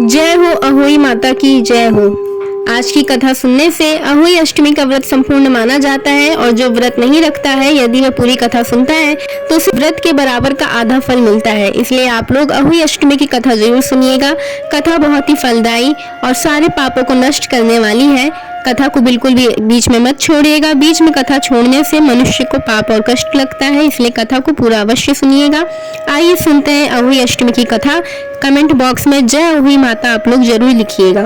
जय हो अहोई माता की जय हो। आज की कथा सुनने से अहोई अष्टमी का व्रत संपूर्ण माना जाता है और जो व्रत नहीं रखता है यदि वह पूरी कथा सुनता है तो उसे व्रत के बराबर का आधा फल मिलता है। इसलिए आप लोग अहोई अष्टमी की कथा जरूर सुनिएगा। कथा बहुत ही फलदायी और सारे पापों को नष्ट करने वाली है। कथा को बिल्कुल भी बीच में मत छोड़िएगा। बीच में कथा छोड़ने से मनुष्य को पाप और कष्ट लगता है, इसलिए कथा को पूरा अवश्य सुनिएगा। आइए सुनते हैं अहोई अष्टमी की कथा। कमेंट बॉक्स में जय अहोई माता आप लोग जरूर लिखिएगा।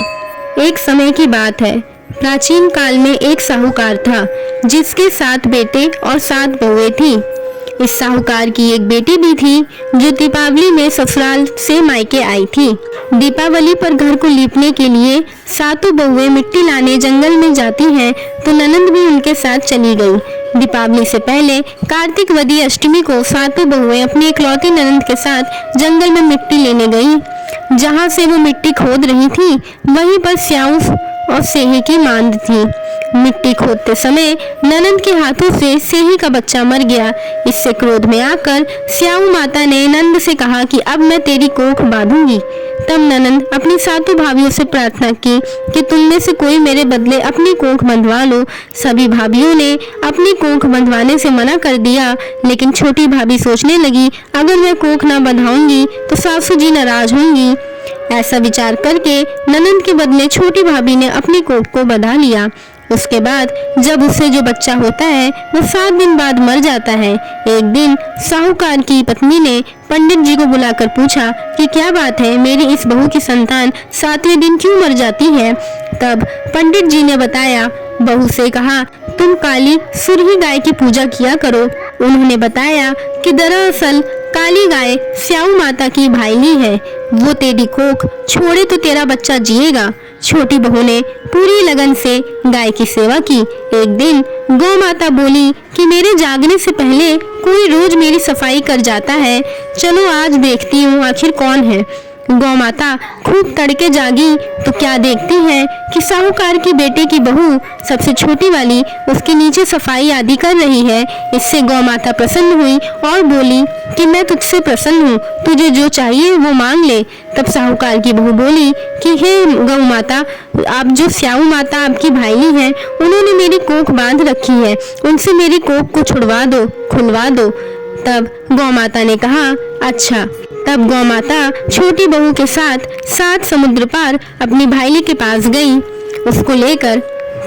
एक समय की बात है, प्राचीन काल में एक साहूकार था जिसके 7 बेटे और 7 बहुएं थी। इस साहूकार की एक बेटी भी थी जो दीपावली में ससुराल से मायके आई थी। दीपावली पर घर को लीपने के लिए 7 बहुएं मिट्टी लाने जंगल में जाती हैं तो ननंद भी उनके साथ चली गई। दीपावली से पहले कार्तिक वदी अष्टमी को 7 बहुएं अपनी इकलौती ननंद के साथ जंगल में मिट्टी लेने गईं। जहाँ से वो मिट्टी खोद रही थी वहीं पर स्याऊ और सेही की मांद थी। मिट्टी खोदते समय ननंद के हाथों से सेही का बच्चा मर गया। इससे क्रोध में आकर स्याऊ माता ने नंद से कहा कि अब मैं तेरी कोख बांधूंगी। तब ननंद अपनी 7 भाभियों से प्रार्थना की कि तुम में से कोई मेरे बदले अपनी कोख बंधवा लो। सभी भाभियों ने अपनी कोख बंधवाने से मना कर दिया, लेकिन छोटी भाभी सोचने लगी अगर मैं कोख ना बंधाऊंगी तो सासू जी नाराज होंगी। ऐसा विचार करके ननंद के बदले छोटी भाभी ने अपनी कोख को बंधा लिया। उसके बाद जब उससे जो बच्चा होता है वो 7 दिन बाद मर जाता है। एक दिन साहूकार की पत्नी ने पंडित जी को बुलाकर पूछा कि क्या बात है, मेरी इस बहू की संतान 7वें दिन क्यों मर जाती है। तब पंडित जी ने बताया, बहू से कहा तुम काली सुरही गाय की पूजा किया करो। उन्होंने बताया कि दरअसल काली गाय स्याऊ माता की भाईली है, वो तेरी कोख छोड़े तो तेरा बच्चा जिएगा। छोटी बहू ने पूरी लगन से गाय की सेवा की। एक दिन गौ माता बोली कि मेरे जागने से पहले कोई रोज मेरी सफाई कर जाता है, चलो आज देखती हूँ आखिर कौन है। गौ माता खूब तड़के जागी तो क्या देखती है कि साहूकार की बेटे की बहू सबसे छोटी वाली उसके नीचे सफाई आदि कर रही है। इससे गौ माता प्रसन्न हुई और बोली कि मैं तुझसे प्रसन्न हूँ, तुझे जो चाहिए वो मांग ले। तब साहूकार की बहू बोली कि हे गौ माता, आप जो स्याऊ माता आपकी भाईली हैं उन्होंने मेरी कोख बांध रखी है, उनसे मेरी कोख को छुड़वा दो, खुलवा दो। तब गौ माता ने कहा अच्छा। तब गौ माता छोटी बहू के साथ 7 समुद्र पार अपनी भाईली के पास गई उसको लेकर।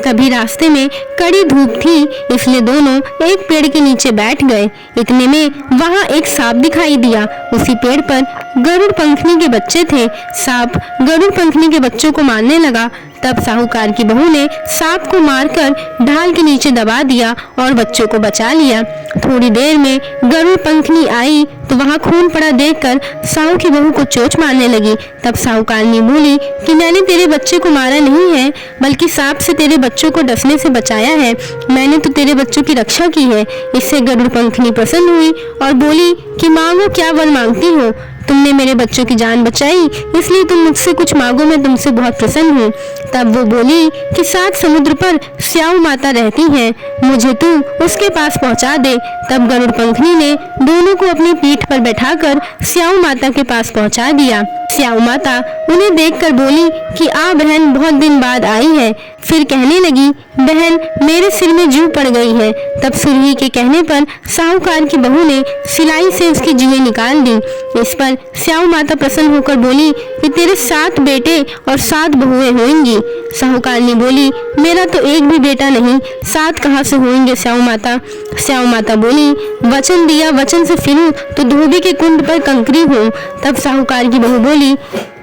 कभी रास्ते में कड़ी धूप थी, इसलिए दोनों एक पेड़ के नीचे बैठ गए। इतने में वहां एक सांप दिखाई दिया। उसी पेड़ पर गरुड़ पंखनी के बच्चे थे। सांप गरुड़ पंखनी के बच्चों को मारने लगा। तब साहूकार की बहू ने सांप को मारकर ढाल के नीचे दबा दिया और बच्चों को बचा लिया। थोड़ी देर में गरुड़ पंखनी आई तो वहां खून पड़ा देखकर साहू की बहू को चोंच मारने लगी। तब साहूकारनी बोली कि मैंने तेरे बच्चे को मारा नहीं है, बल्कि सांप से तेरे बच्चों को डसने से बचाया है। मैंने तो तेरे बच्चों की रक्षा की है। इससे गरुड़ पंखनी प्रसन्न हुई और बोली कि मांगो, क्या वर मांगती हो। तुमने मेरे बच्चों की जान बचाई, इसलिए तुम मुझसे कुछ मांगो, मैं तुमसे बहुत प्रसन्न हूँ। तब वो बोली कि 7 समुद्र पर स्याऊ माता रहती हैं, मुझे तू उसके पास पहुँचा दे। तब गरुड़ पंखनी ने दोनों को अपनी पीठ पर बैठाकर स्याऊ माता के पास पहुँचा दिया। स्याऊ माता उन्हें देखकर बोली कि आ बहन, बहुत दिन बाद आई है। फिर कहने लगी, बहन मेरे सिर में जू पड़ गई है। तब सुरही के कहने पर साहूकार की बहू ने सिलाई से उसकी जुएं निकाल दी। इस पर स्याऊ माता प्रसन्न होकर बोली कि तेरे 7 बेटे और 7 बहुएं होंगी। साहूकारनी बोली मेरा तो एक भी बेटा नहीं, 7 कहाँ से होंगे स्याऊ माता। स्याऊ माता बोली वचन दिया, वचन से फिरूं तो धोबी के कुंड पर कंकरी हूँ। तब साहूकार की बहू बोली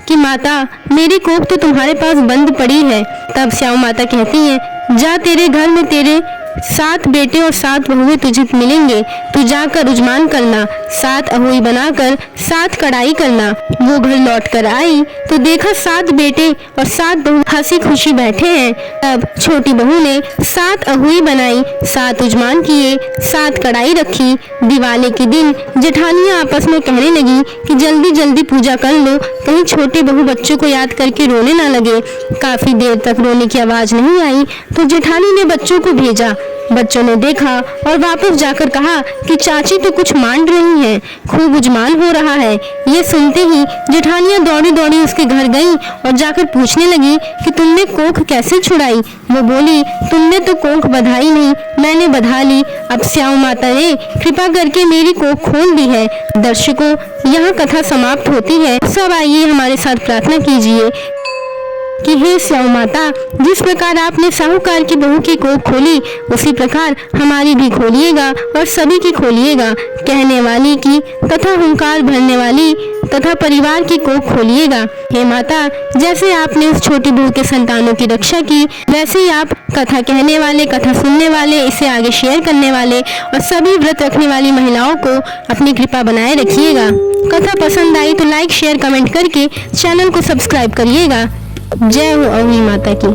कि माता मेरी कोख तो तुम्हारे पास बंद पड़ी है। तब स्याऊ माता कहती है, जा तेरे घर में तेरे 7 बेटे और 7 बहुएं तुझे मिलेंगे, तू जाकर उजमान करना, 7 अहोई बनाकर 7 कढ़ाई करना। वो घर लौट कर आई तो देखा 7 बेटे और 7 बहू हंसी खुशी बैठे हैं। तब छोटी बहू ने 7 अहोई बनाई, 7 उजमान किए, 7 कढ़ाई रखी। दिवाली के दिन जेठानियां आपस में कहने लगी कि जल्दी जल्दी पूजा कर लो, कहीं छोटे बहू बच्चों को याद करके रोने ना लगे। काफी देर तक रोने की आवाज नहीं आई तो जेठानी ने बच्चों को भेजा बच्चों ने देखा और वापस जाकर कहा कि चाची तो कुछ मांड रही हैं, खूब उजमान हो रहा है। ये सुनते ही जेठानियां दौड़ी दौड़ी उसके घर गईं और जाकर पूछने लगी कि तुमने कोख कैसे छुड़ाई। वो बोली, तुमने तो कोख बधाई नहीं, मैंने बधा ली। अब स्याऊ माता ने कृपा करके मेरी कोख खोल दी है। दर्शकों, यहाँ कथा समाप्त होती है। सब आइए हमारे साथ प्रार्थना कीजिए कि हे स्याऊ माता, जिस प्रकार आपने साहूकार की बहू की कोख खोली, उसी प्रकार हमारी भी खोलिएगा और सभी की खोलिएगा। कहने वाली की तथा हुंकार भरने वाली तथा परिवार की कोख खोलिएगा। हे माता, जैसे आपने उस छोटी बहू के संतानों की रक्षा की, वैसे ही आप कथा कहने वाले, कथा सुनने वाले, इसे आगे शेयर करने वाले और सभी व्रत रखने वाली महिलाओं को अपनी कृपा बनाए रखिएगा। कथा पसंद आई तो लाइक, शेयर, कमेंट करके चैनल को सब्सक्राइब करिएगा। जय हो अहोई माता की।